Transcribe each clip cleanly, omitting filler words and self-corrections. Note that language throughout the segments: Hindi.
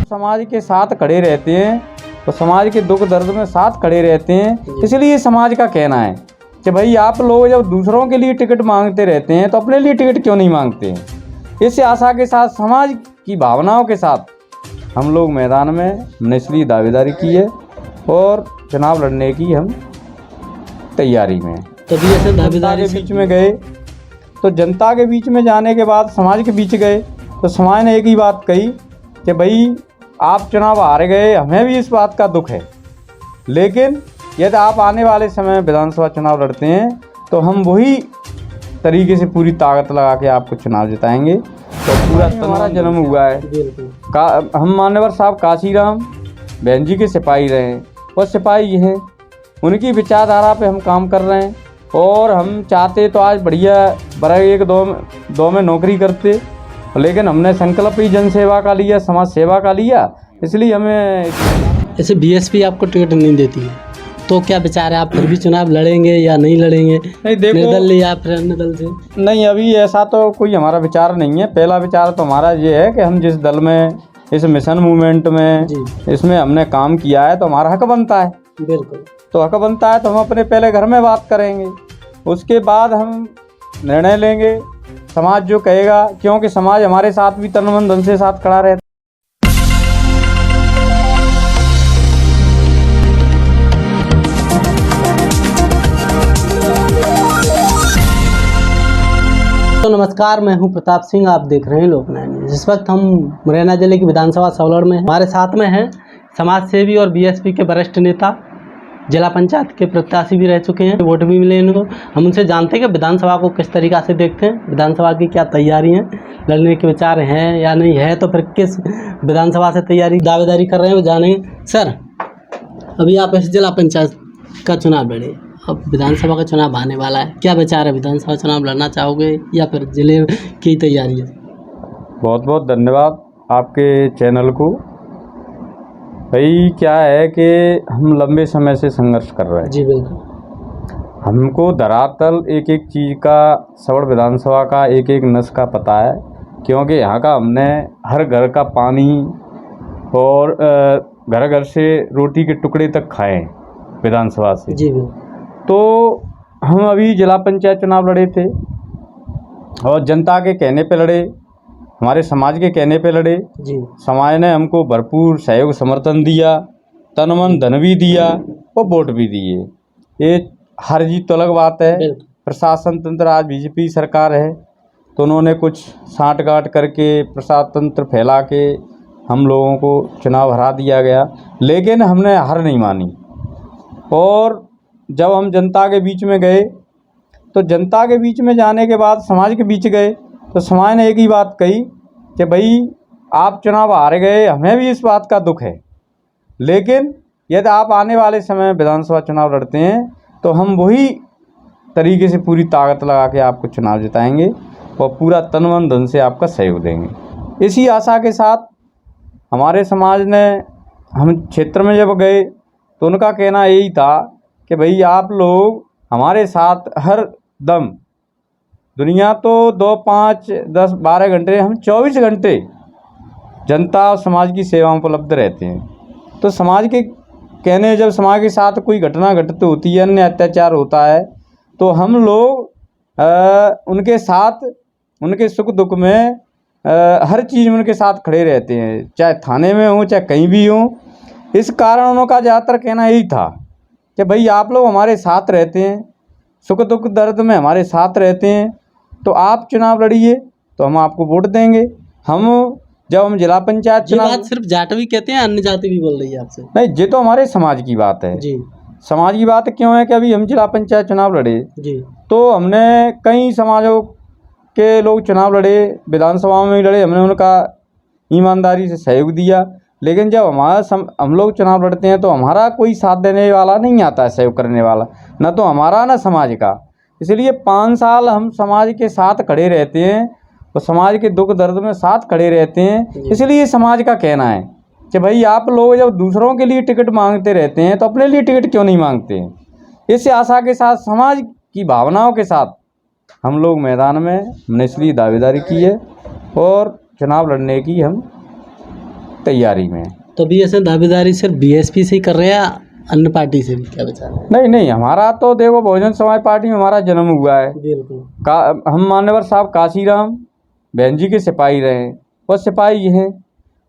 समाज के साथ खड़े रहते हैं, तो समाज के दुख दर्द में साथ खड़े रहते हैं। इसलिए समाज का कहना है कि भाई आप लोग जब दूसरों के लिए टिकट मांगते रहते हैं तो अपने लिए टिकट क्यों नहीं मांगते हैं। इस आशा के साथ, समाज की भावनाओं के साथ हम लोग मैदान में हमने इसलिए दावेदारी की है और चुनाव लड़ने की हम तैयारी में। तभी ऐसे दावेदारी के बीच में गए तो जनता के बीच में जाने के बाद समाज के बीच गए तो समाज ने एक ही बात कही कि भाई आप चुनाव हार गए, हमें भी इस बात का दुख है, लेकिन यदि आप आने वाले समय विधानसभा चुनाव लड़ते हैं तो हम वही तरीके से पूरी ताकत लगा के आपको चुनाव जिताएंगे। तो पूरा हमारा जन्म हुआ है हम मान्यवर साहब काशीराम बहन जी के सिपाही रहे हैं और सिपाही हैं, उनकी विचारधारा पे हम काम कर रहे हैं और हम चाहते तो आज बढ़िया बड़े एक दो में नौकरी करते, लेकिन हमने संकल्प ही जन सेवा का लिया, समाज सेवा का लिया, इसलिए हमें। ऐसे बीएसपी आपको टिकट नहीं देती है तो क्या विचार है, आप फिर भी चुनाव लड़ेंगे या नहीं लड़ेंगे? नहीं देखो, निर्दल या फिर अन्य दल से? नहीं, अभी ऐसा तो कोई हमारा विचार नहीं है। पहला विचार तो हमारा ये है कि हम जिस दल में, इस मिशन मूवमेंट में, इसमें हमने काम किया है तो हमारा हक बनता है। बिल्कुल, तो हक बनता है तो हम अपने पहले घर में बात करेंगे, उसके बाद हम निर्णय लेंगे, समाज जो कहेगा, क्योंकि समाज हमारे साथ भी तन मन धन से साथ खड़ा रहता है। तो नमस्कार, मैं हूं प्रताप सिंह, आप देख रहे हैं लोकनायक न्यूज़। इस वक्त हम मुरैना जिले की विधानसभा सौलड़ में हमारे साथ में हैं समाज सेवी और बीएसपी के वरिष्ठ नेता, जिला पंचायत के प्रत्याशी भी रह चुके हैं, वोट भी मिले इनको। हम उनसे जानते हैं कि विधानसभा को किस तरीक़ा से देखते हैं, विधानसभा की क्या तैयारी है, लड़ने के विचार हैं या नहीं है, तो फिर किस विधानसभा से तैयारी दावेदारी कर रहे हैं वो जानेंगे। सर, अभी आप इस जिला पंचायत का चुनाव लड़े, अब विधानसभा का चुनाव आने वाला है, क्या विचार है, विधानसभा चुनाव लड़ना चाहोगे या फिर जिले की तैयारी है? बहुत बहुत धन्यवाद आपके चैनल को। भाई क्या है कि हम लंबे समय से संघर्ष कर रहे हैं। जी बिल्कुल। हमको धरातल एक एक चीज़ का, सवड़ विधानसभा का एक एक नस का पता है, क्योंकि यहाँ का हमने हर घर का पानी और घर घर से रोटी के टुकड़े तक खाए विधानसभा से। जी बिल्कुल। तो हम अभी जिला पंचायत चुनाव लड़े थे और जनता के कहने पे लड़े, हमारे समाज के कहने पे लड़े। जी, समाज ने हमको भरपूर सहयोग समर्थन दिया, तन मन धन भी दिया और वोट भी दिए। ये हर जीत तो अलग बात है। प्रशासन तंत्र आज बीजेपी सरकार है तो उन्होंने कुछ साँठ गाँठ करके प्रशासन तंत्र फैला के हम लोगों को चुनाव हरा दिया गया, लेकिन हमने हार नहीं मानी। और जब हम जनता के बीच में गए तो जनता के बीच में जाने के बाद समाज के बीच गए तो समाज ने एक ही बात कही कि भाई आप चुनाव हार गए, हमें भी इस बात का दुख है, लेकिन यदि आप आने वाले समय विधानसभा चुनाव लड़ते हैं तो हम वही तरीके से पूरी ताकत लगा के आपको चुनाव जिताएंगे और पूरा तन मन धन से आपका सहयोग देंगे। इसी आशा के साथ हमारे समाज ने, हम क्षेत्र में जब गए तो उनका कहना यही था कि भाई आप लोग हमारे साथ हर दम, दुनिया तो 2, 5, 10, 12 घंटे, हम 24 घंटे जनता और समाज की सेवा में उपलब्ध रहते हैं। तो समाज के कहने, जब समाज के साथ कोई घटना घटित होती है, अन्य अत्याचार होता है, तो हम लोग उनके साथ, उनके सुख दुख में हर चीज़ में उनके साथ खड़े रहते हैं, चाहे थाने में हो चाहे कहीं भी हो। इस कारण उनका ज़्यादातर कहना यही था कि भाई आप लोग हमारे साथ रहते हैं, सुख दुख दर्द में हमारे साथ रहते हैं, तो आप चुनाव लड़िए तो हम आपको वोट देंगे। जब हम जिला पंचायत चुनाव, बात सिर्फ जाटवी कहते हैं, अन्य जाति भी बोल रही है आपसे? नहीं, ये तो हमारे समाज की बात है जी। समाज की बात क्यों है कि अभी हम जिला पंचायत चुनाव लड़े जी, तो हमने कई समाजों के लोग चुनाव लड़े, विधानसभा में ही लड़े, हमने उनका ईमानदारी से सहयोग दिया, लेकिन जब हम लोग चुनाव लड़ते हैं तो हमारा कोई साथ देने वाला नहीं आता है, सहयोग करने वाला, न तो हमारा न समाज का। इसलिए 5 साल हम समाज के साथ खड़े रहते हैं और समाज के दुख दर्द में साथ खड़े रहते हैं। इसलिए समाज का कहना है कि भाई आप लोग जब दूसरों के लिए टिकट मांगते रहते हैं तो अपने लिए टिकट क्यों नहीं मांगते हैं। इस आशा के साथ, समाज की भावनाओं के साथ हम लोग मैदान में हमने इसलिए दावेदारी की है और चुनाव लड़ने की हम तैयारी में है। तो अभी ऐसे दावेदारी सिर्फ बीएसपी से ही कर रहे हैं या अन्य पार्टी से भी, क्या विचार है? नहीं नहीं, हमारा तो देखो बहुजन समाज पार्टी में हमारा जन्म हुआ है। बिल्कुल। हम मान्यवर साहब काशीराम बहन जी के सिपाही रहे हैं, वो सिपाही हैं,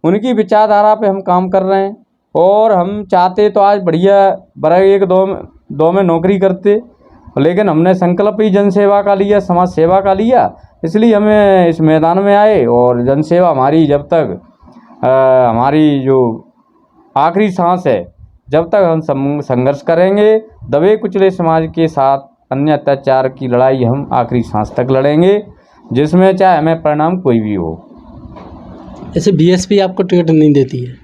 उनकी विचारधारा पे हम काम कर रहे हैं। और हम चाहते तो आज बढ़िया बड़ा एक दो में नौकरी करते, लेकिन हमने संकल्प ही जनसेवा का लिया, समाज सेवा का लिया, इसलिए हमें इस मैदान में आए। और जनसेवा हमारी जब तक हमारी जो आखिरी सांस है, जब तक हम संघर्ष करेंगे, दबे कुचले समाज के साथ अन्य अत्याचार की लड़ाई हम आखिरी सांस तक लड़ेंगे, जिसमें चाहे हमें परिणाम कोई भी हो। ऐसे बीएसपी आपको टिकट नहीं देती है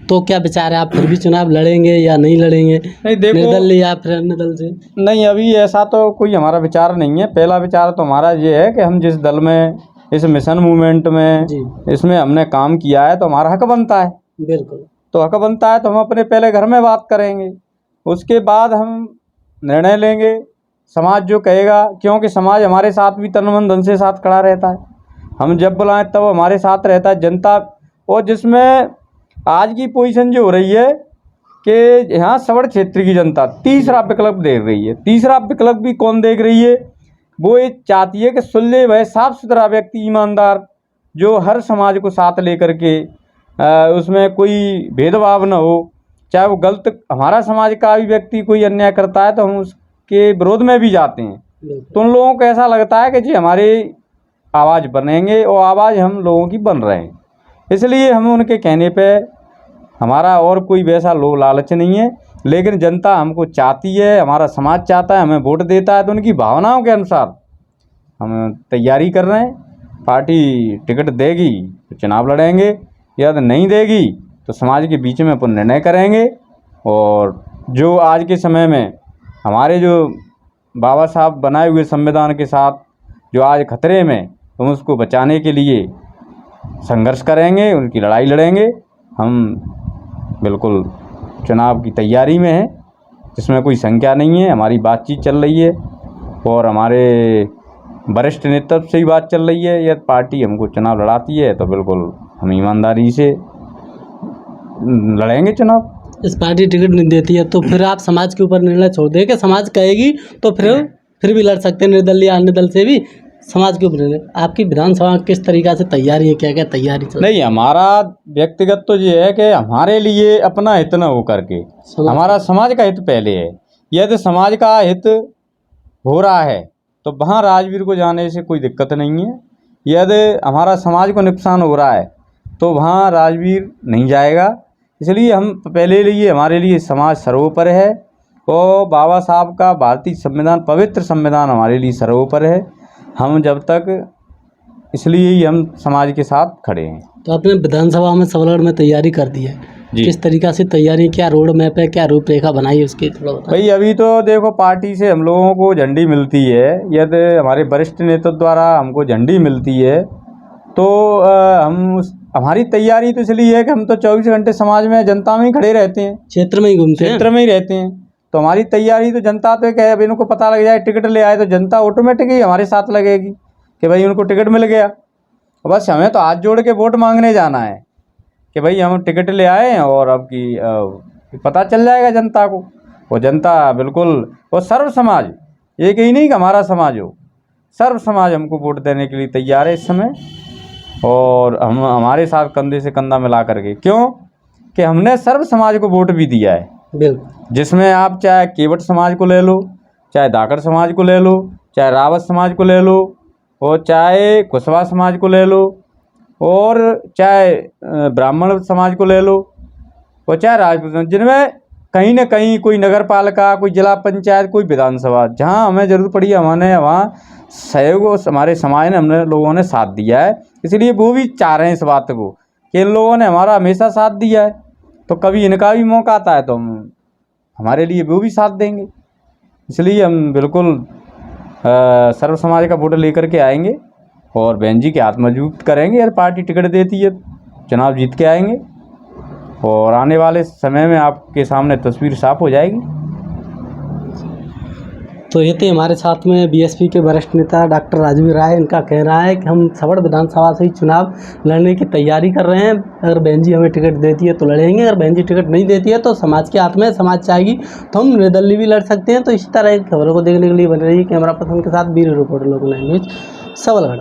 तो क्या विचार है, आप फिर भी चुनाव लड़ेंगे या नहीं लड़ेंगे? नहीं देखो, निर्दलीय या फिर अन्य दल से? नहीं, अभी ऐसा तो कोई हमारा विचार नहीं है। पहला विचार तो हमारा ये है कि हम जिस दल में, इस मिशन मूवमेंट में, इसमें हमने काम किया है तो हमारा हक बनता है। बिल्कुल। तो हक बनता है तो हम अपने पहले घर में बात करेंगे, उसके बाद हम निर्णय लेंगे। समाज जो कहेगा, क्योंकि समाज हमारे साथ भी तन मन धन से साथ खड़ा रहता है, हम जब बुलाएं तब हमारे साथ रहता है जनता। और जिसमें आज की पोजीशन जो हो रही है कि यहाँ सवर्ण क्षेत्र की जनता तीसरा विकल्प देख रही है। तीसरा विकल्प भी कौन देख रही है? वो ये चाहती है कि सुलझे हुए साफ सुथरा व्यक्ति, ईमानदार, जो हर समाज को साथ लेकर के उसमें कोई भेदभाव न हो। चाहे वो गलत हमारा समाज का भी व्यक्ति कोई अन्याय करता है तो हम उसके विरोध में भी जाते हैं। तो उन लोगों को ऐसा लगता है कि जी हमारी आवाज़ बनेंगे, और आवाज़ हम लोगों की बन रहे हैं। इसलिए हम उनके कहने पे, हमारा और कोई वैसा लोभ लालच नहीं है, लेकिन जनता हमको चाहती है, हमारा समाज चाहता है, हमें वोट देता है, तो उनकी भावनाओं के अनुसार हम तैयारी कर रहे हैं। पार्टी टिकट देगी तो चुनाव लड़ेंगे, यदि नहीं देगी तो समाज के बीच में अपन निर्णय करेंगे। और जो आज के समय में हमारे जो बाबा साहब बनाए हुए संविधान के साथ जो आज खतरे में, हम उसको बचाने के लिए संघर्ष करेंगे, उनकी लड़ाई लड़ेंगे। हम बिल्कुल चुनाव की तैयारी में हैं, जिसमें कोई शंका नहीं है। हमारी बातचीत चल रही है और हमारे वरिष्ठ नेतृत्व से ही बात चल रही है। यदि पार्टी हमको चुनाव लड़ाती है तो बिल्कुल हम ईमानदारी से लड़ेंगे चुनाव। इस पार्टी टिकट नहीं देती है तो फिर आप समाज के ऊपर निर्णय छोड़ दें कि समाज कहेगी तो फिर भी लड़ सकते हैं, निर्दलीय अन्य दल से भी समाज के ऊपर। आपकी विधानसभा किस तरीक़ा से तैयारी है, क्या क्या तैयारी चल? नहीं, हमारा व्यक्तिगत तो ये है कि हमारे लिए अपना हित न हो करके, हमारा समाज का हित पहले है। यदि समाज का हित हो रहा है तो वहाँ राजवीर को जाने से कोई दिक्कत नहीं है। यदि हमारा समाज को नुकसान हो रहा है तो वहाँ राजवीर नहीं जाएगा। इसलिए हम पहले लिए, हमारे लिए समाज सर्वोपरि है, और बाबा साहब का भारतीय संविधान, पवित्र संविधान हमारे लिए सर्वोपरि है। हम जब तक, इसलिए ही हम समाज के साथ खड़े हैं। तो आपने विधानसभा में सवलड़ में तैयारी कर दी है, किस तरीक़ा से तैयारी, क्या रोड मैप है, क्या रूपरेखा बनाई है, उसकी थोड़ा बताएं। भाई अभी तो देखो, पार्टी से हम लोगों को झंडी मिलती है। यदि हमारे वरिष्ठ नेतृत्व द्वारा हमको झंडी मिलती है तो हमारी तैयारी तो इसलिए है कि हम तो 24 घंटे समाज में, जनता में ही खड़े रहते हैं, क्षेत्र में ही घूमते हैं, क्षेत्र में ही रहते हैं। तो हमारी तैयारी तो जनता तो क्या है, अब इनको पता लग जाए टिकट ले आए तो जनता ऑटोमेटिक ही हमारे साथ लगेगी कि भाई उनको टिकट मिल गया। बस हमें तो हाथ जोड़ के वोट मांगने जाना है कि भाई हम टिकट ले आए हैं, और अब की पता चल जाएगा जनता को। वो जनता बिल्कुल, वो सर्व समाज, एक ही नहीं कि हमारा समाज हो, सर्व समाज हमको वोट देने के लिए तैयार है इस समय। और हम हमारे साथ कंधे से कंधा मिला करके, क्यों कि हमने सर्व समाज को वोट भी दिया है। बिल्कुल। जिसमें आप चाहे केवट समाज को ले लो, चाहे धाकड़ समाज को ले लो, चाहे रावत समाज को ले लो, और चाहे कुशवाहा समाज को ले लो, और चाहे ब्राह्मण समाज को ले लो, और चाहे राजपूत, जिनमें कहीं न कहीं कोई नगर पालिका, कोई जिला पंचायत, कोई विधानसभा, जहां हमें ज़रूरत पड़ी हमने वहाँ सहयोग हमारे समाज ने, हमने लोगों ने साथ दिया है। इसलिए वो भी चाह रहे हैं इस बात को कि इन लोगों ने हमारा हमेशा साथ दिया है, तो कभी इनका भी मौका आता है तो हम, हमारे लिए वो भी साथ देंगे। इसलिए हम बिल्कुल सर्व समाज का वोट लेकर के आएंगे और बहन जी के हाथ मजबूत करेंगे। यदि पार्टी टिकट देती है चुनाव जीत के आएंगे, और आने वाले समय में आपके सामने तस्वीर साफ हो जाएगी। तो ये थे हमारे साथ में बीएसपी के वरिष्ठ नेता डॉक्टर राजवीर राय। इनका कहना है कि हम सबड़ विधानसभा से ही चुनाव लड़ने की तैयारी कर रहे हैं। अगर बहन जी हमें टिकट देती है तो लड़ेंगे, अगर बहन जी टिकट नहीं देती है तो समाज के हाथ में, समाज चाहेगी तो हम निर्दलीय भी लड़ सकते हैं। तो इसी तरह की खबरों को देखने के लिए बने रहिए कैमरा पर्सन के साथ। ब्यूरो रिपोर्टर लोकनायक न्यूज़, सबलगढ़।